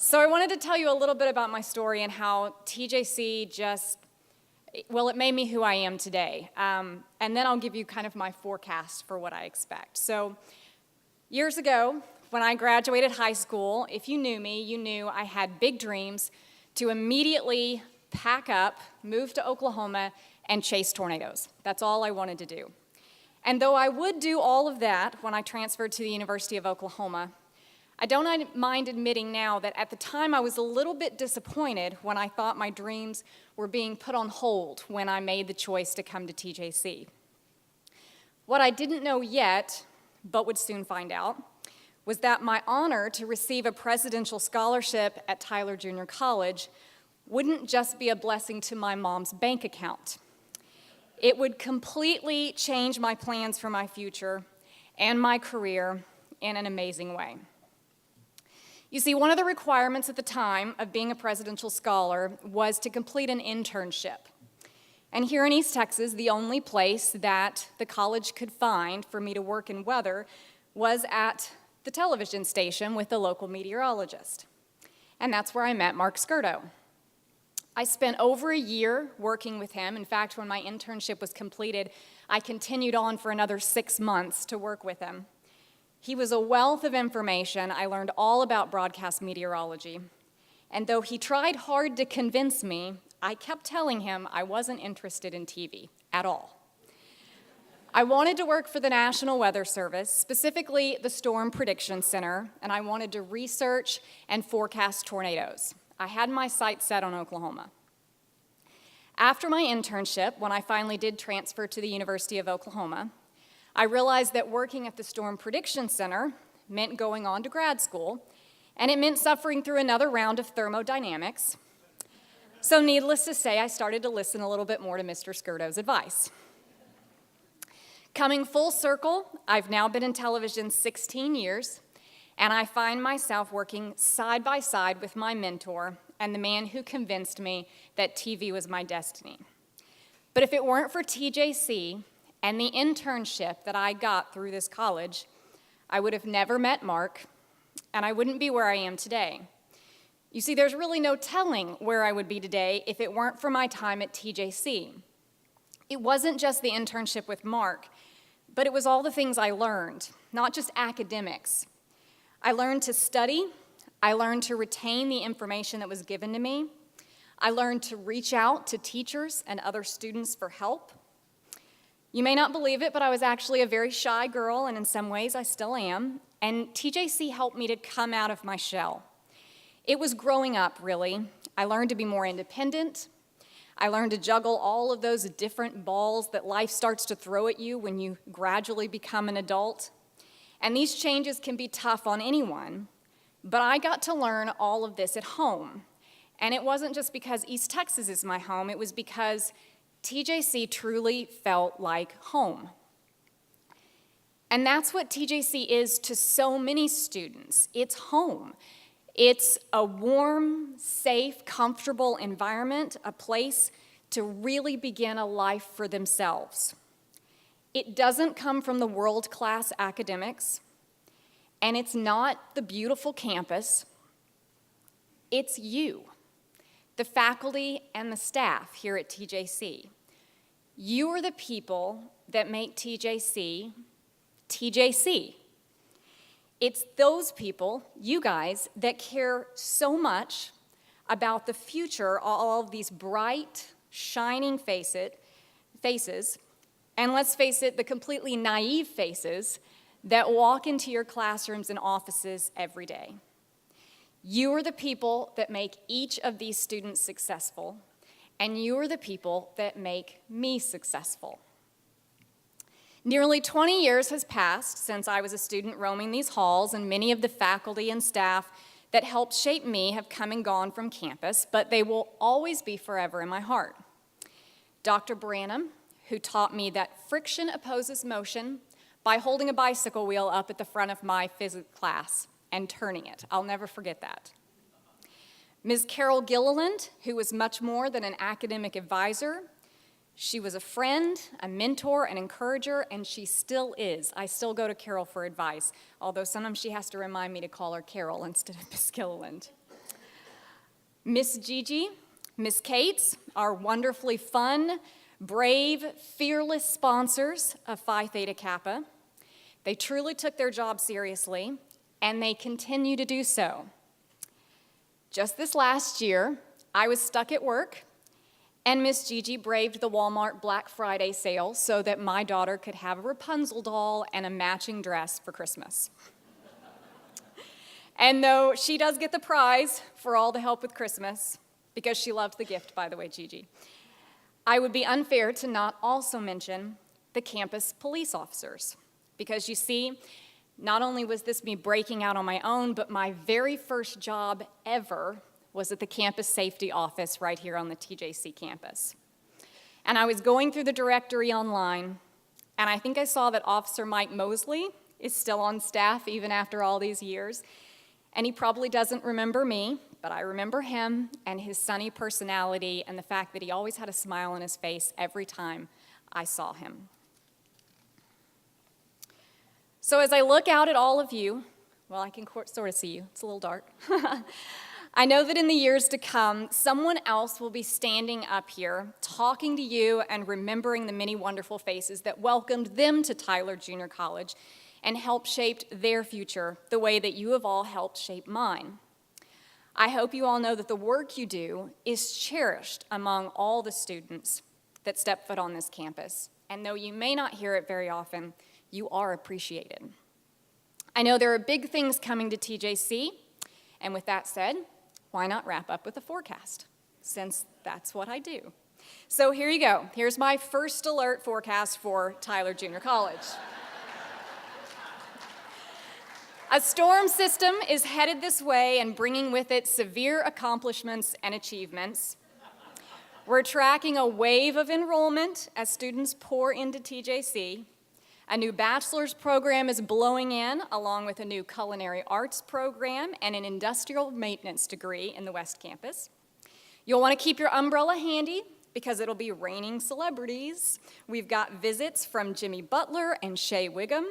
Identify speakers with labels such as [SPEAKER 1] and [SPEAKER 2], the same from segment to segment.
[SPEAKER 1] So I wanted to tell you a little bit about my story and how TJC it made me who I am today. And then I'll give you kind of my forecast for what I expect. So years ago, when I graduated high school, if you knew me, you knew I had big dreams to immediately pack up, move to Oklahoma, and chase tornadoes. That's all I wanted to do. And though I would do all of that when I transferred to the University of Oklahoma, I don't mind admitting now that at the time I was a little bit disappointed when I thought my dreams were being put on hold when I made the choice to come to TJC. What I didn't know yet, but would soon find out, was that my honor to receive a presidential scholarship at Tyler Junior College wouldn't just be a blessing to my mom's bank account. It would completely change my plans for my future and my career in an amazing way. You see, one of the requirements at the time of being a presidential scholar was to complete an internship. And here in East Texas, the only place that the college could find for me to work in weather was at the television station with the local meteorologist. And that's where I met Mark Skirdo. I spent over a year working with him. In fact, when my internship was completed, I continued on for another 6 months to work with him. He was a wealth of information. I learned all about broadcast meteorology. And though he tried hard to convince me, I kept telling him I wasn't interested in TV at all. I wanted to work for the National Weather Service, specifically the Storm Prediction Center, and I wanted to research and forecast tornadoes. I had my sights set on Oklahoma. After my internship, when I finally did transfer to the University of Oklahoma, I realized that working at the Storm Prediction Center meant going on to grad school, and it meant suffering through another round of thermodynamics. So needless to say, I started to listen a little bit more to Mr. Skirdo's advice. Coming full circle, I've now been in television 16 years, and I find myself working side by side with my mentor and the man who convinced me that TV was my destiny. But if it weren't for TJC and the internship that I got through this college, I would have never met Mark, and I wouldn't be where I am today. You see, there's really no telling where I would be today if it weren't for my time at TJC. It wasn't just the internship with Mark, but it was all the things I learned, not just academics. I learned to study. I learned to retain the information that was given to me. I learned to reach out to teachers and other students for help. You may not believe it, but I was actually a very shy girl, and in some ways I still am, and TJC helped me to come out of my shell. It was growing up, really. I learned to be more independent. I learned to juggle all of those different balls that life starts to throw at you when you gradually become an adult. And these changes can be tough on anyone, but I got to learn all of this at home. And it wasn't just because East Texas is my home, it was because TJC truly felt like home. And that's what TJC is to so many students. It's home. It's a warm, safe, comfortable environment, a place to really begin a life for themselves. It doesn't come from the world-class academics, and it's not the beautiful campus. It's you, the faculty and the staff here at TJC. You are the people that make TJC, TJC. It's those people, you guys, that care so much about the future, all of these bright, shining faces, and let's face it, the completely naive faces that walk into your classrooms and offices every day. You are the people that make each of these students successful, and you are the people that make me successful. Nearly 20 years has passed since I was a student roaming these halls, and many of the faculty and staff that helped shape me have come and gone from campus, but they will always be forever in my heart. Dr. Branham, who taught me that friction opposes motion by holding a bicycle wheel up at the front of my physics class and turning it. I'll never forget that. Ms. Carol Gilliland, who was much more than an academic advisor. She was a friend, a mentor, an encourager, and she still is. I still go to Carol for advice, although sometimes she has to remind me to call her Carol instead of Ms. Gilliland. Miss Gigi, Miss Kates, are wonderfully fun, brave, fearless sponsors of Phi Theta Kappa. They truly took their job seriously, and they continue to do so. Just this last year, I was stuck at work, and Miss Gigi braved the Walmart Black Friday sale so that my daughter could have a Rapunzel doll and a matching dress for Christmas. And though she does get the prize for all the help with Christmas, because she loved the gift, by the way, Gigi, I would be unfair to not also mention the campus police officers. Because you see, not only was this me breaking out on my own, but my very first job ever was at the campus safety office right here on the TJC campus. And I was going through the directory online, and I think I saw that Officer Mike Mosley is still on staff even after all these years. And he probably doesn't remember me, but I remember him and his sunny personality and the fact that he always had a smile on his face every time I saw him. So as I look out at all of you, well, I can sort of see you. It's a little dark. I know that in the years to come, someone else will be standing up here, talking to you and remembering the many wonderful faces that welcomed them to Tyler Junior College and helped shape their future the way that you have all helped shape mine. I hope you all know that the work you do is cherished among all the students that step foot on this campus. And though you may not hear it very often, you are appreciated. I know there are big things coming to TJC, and with that said, why not wrap up with a forecast, since that's what I do. So here you go. Here's my first alert forecast for Tyler Junior College. A storm system is headed this way and bringing with it severe accomplishments and achievements. We're tracking a wave of enrollment as students pour into TJC. A new bachelor's program is blowing in, along with a new culinary arts program and an industrial maintenance degree in the West Campus. You'll want to keep your umbrella handy because it'll be raining celebrities. We've got visits from Jimmy Butler and Shea Wiggum.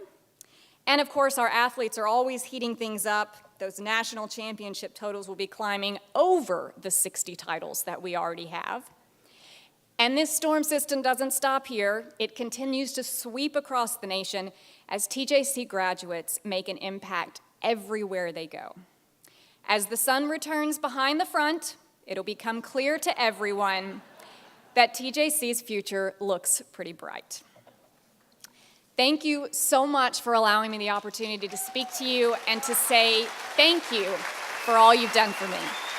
[SPEAKER 1] And of course, our athletes are always heating things up. Those national championship totals will be climbing over the 60 titles that we already have. And this storm system doesn't stop here. It continues to sweep across the nation as TJC graduates make an impact everywhere they go. As the sun returns behind the front, it'll become clear to everyone that TJC's future looks pretty bright. Thank you so much for allowing me the opportunity to speak to you and to say thank you for all you've done for me.